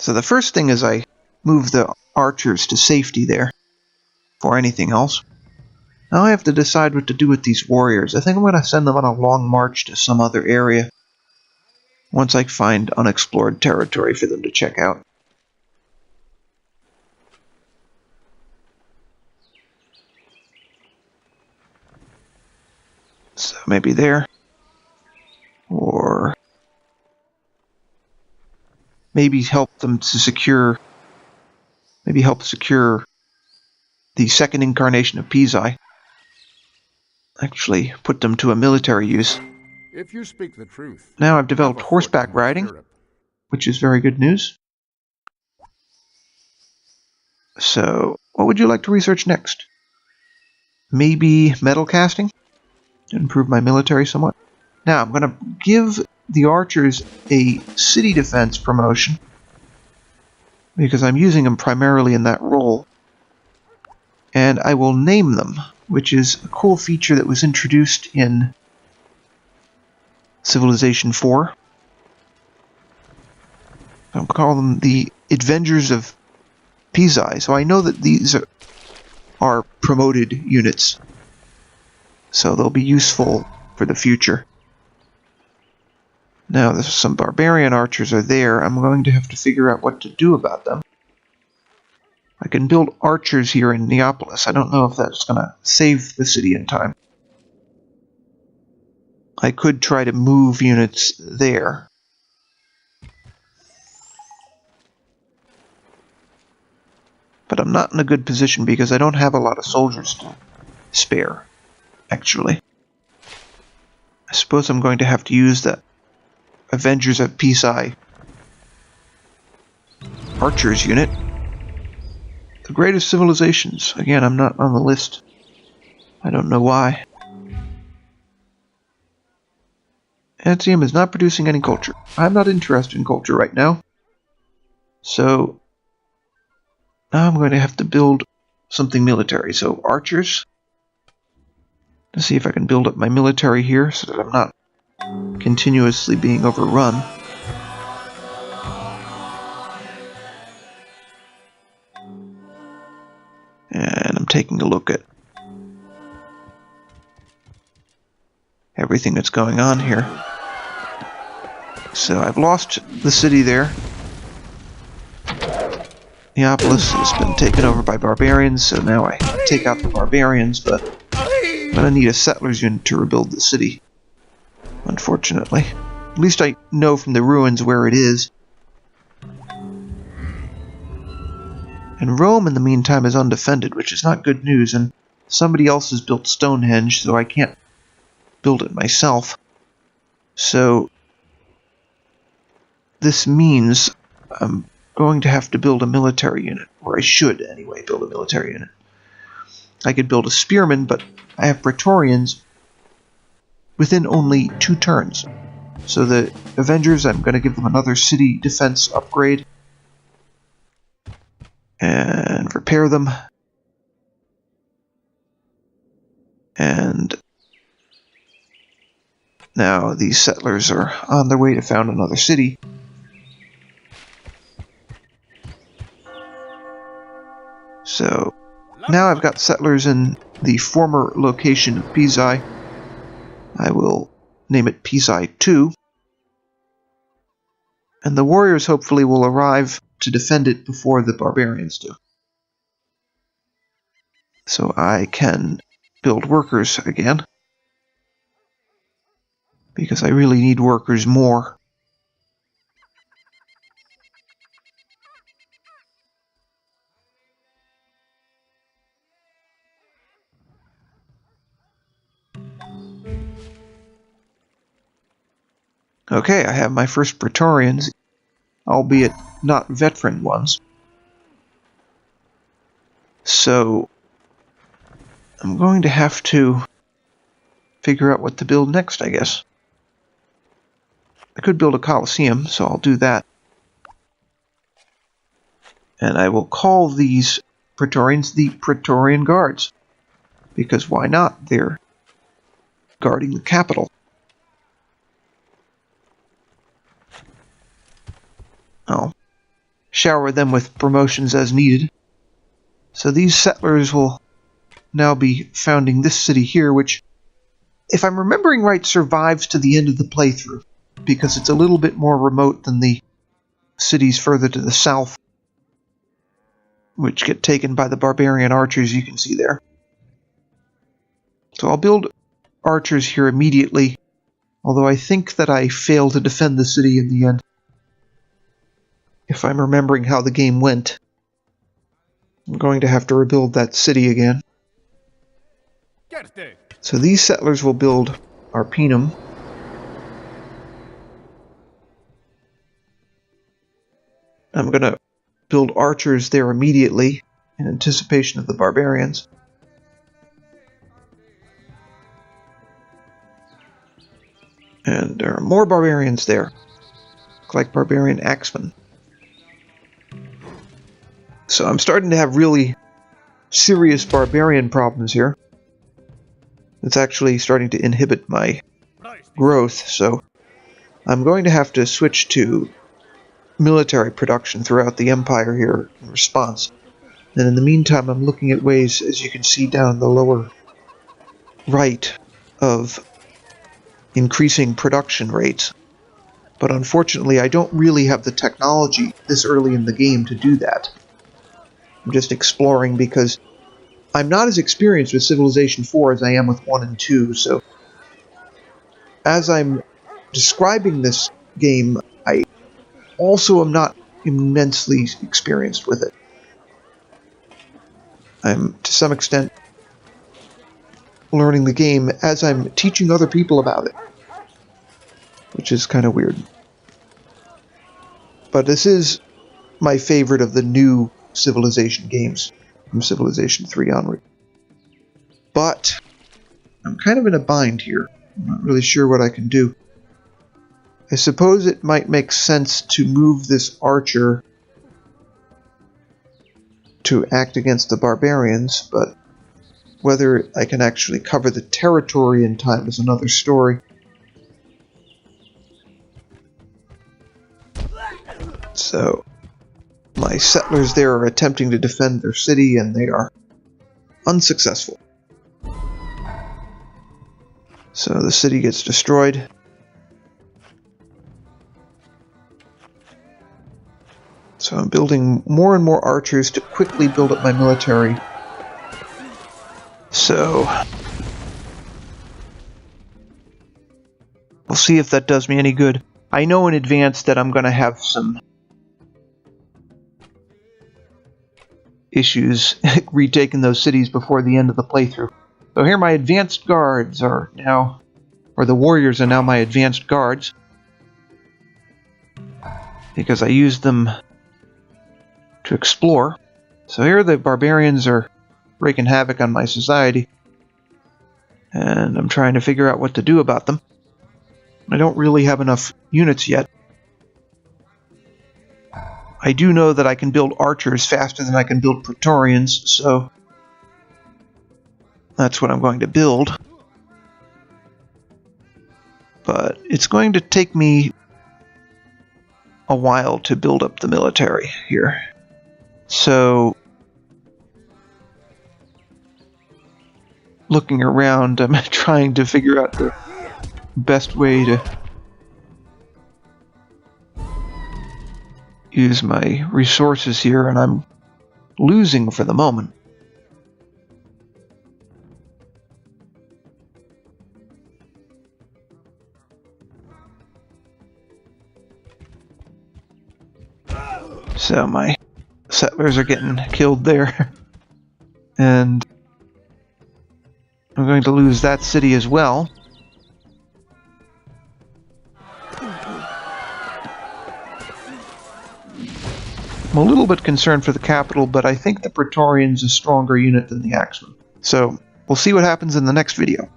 So the first thing is I move the archers to safety there before anything else. Now I have to decide what to do with these warriors. I think I'm going to send them on a long march to some other area once I find unexplored territory for them to check out. So maybe there. Or maybe help them to secure... Maybe help secure the second incarnation of Pisai. Actually, put them to a military use. If you speak the truth. Now I've developed horseback riding, which is very good news. So, what would you like to research next? Maybe metal casting? Improve my military somewhat. Now, I'm going to give the archers a city defense promotion, because I'm using them primarily in that role. And I will name them, which is a cool feature that was introduced in Civilization 4. I'll call them the Avengers of Pisai. So I know that these are promoted units, so they'll be useful for the future. Now, there's some barbarian archers are there. I'm going to have to figure out what to do about them. I can build archers here in Neapolis. I don't know if that's going to save the city in time. I could try to move units there. But I'm not in a good position because I don't have a lot of soldiers to spare, actually. I suppose I'm going to have to use the Avengers of Pisai Archers unit. The greatest civilizations. Again, I'm not on the list. I don't know why. Antium is not producing any culture. I'm not interested in culture right now. So now I'm going to have to build something military. So archers. Let's see if I can build up my military here so that I'm not continuously being overrun. And I'm taking a look at everything that's going on here. So I've lost the city there. Neapolis has been taken over by barbarians, so now I take out the barbarians, but I'm going to need a settlers unit to rebuild the city, unfortunately. At least I know from the ruins where it is. And Rome, in the meantime, is undefended, which is not good news, and somebody else has built Stonehenge, so I can't build it myself. So this means I'm going to have to build a military unit, or I should anyway build a military unit. I could build a spearman, but I have Praetorians within only 2 turns. So the Avengers, I'm going to give them another city defense upgrade and repair them. And now these settlers are on their way to found another city. So now I've got settlers in the former location of Pisai. I will name it Pisai 2. And the warriors hopefully will arrive to defend it before the barbarians do. So I can build workers again, because I really need workers more. Okay, I have my first Praetorians, albeit not veteran ones. So I'm going to have to figure out what to build next, I guess. I could build a Colosseum, so I'll do that. And I will call these Praetorians the Praetorian Guards, because why not? They're guarding the capital. Oh. shower them with promotions as needed. So these settlers will now be founding this city here, which, if I'm remembering right, survives to the end of the playthrough, because it's a little bit more remote than the cities further to the south, which get taken by the barbarian archers you can see there. So I'll build archers here immediately, although I think that I failed to defend the city in the end. If I'm remembering how the game went, I'm going to have to rebuild that city again. So these settlers will build Arpinum. I'm going to build archers there immediately in anticipation of the barbarians. And there are more barbarians there. Look like barbarian axemen. So I'm starting to have really serious barbarian problems here. It's actually starting to inhibit my growth, so I'm going to have to switch to military production throughout the empire here in response. And in the meantime, I'm looking at ways, as you can see down the lower right, of increasing production rates. But unfortunately, I don't really have the technology this early in the game to do that. I'm just exploring because I'm not as experienced with Civilization 4 as I am with 1 and 2, so as I'm describing this game, I also am not immensely experienced with it. I'm, to some extent, learning the game as I'm teaching other people about it, which is kind of weird. But this is my favorite of the new Civilization games, from Civilization 3 onward. But I'm kind of in a bind here. I'm not really sure what I can do. I suppose it might make sense to move this archer to act against the barbarians, but whether I can actually cover the territory in time is another story. So my settlers there are attempting to defend their city, and they are unsuccessful. So the city gets destroyed. So I'm building more and more archers to quickly build up my military. So we'll see if that does me any good. I know in advance that I'm going to have some issues retaking those cities before the end of the playthrough. So here my advanced guards are now, or the warriors are now my advanced guards, because I used them to explore. So here the barbarians are wreaking havoc on my society, and I'm trying to figure out what to do about them. I don't really have enough units yet. I do know that I can build archers faster than I can build Praetorians, so that's what I'm going to build. But it's going to take me a while to build up the military here. So, looking around, I'm trying to figure out the best way to use my resources here, and I'm losing for the moment. So my settlers are getting killed there, and I'm going to lose that city as well. I'm a little bit concerned for the capital, but I think the Praetorian's a stronger unit than the Axemen. So we'll see what happens in the next video.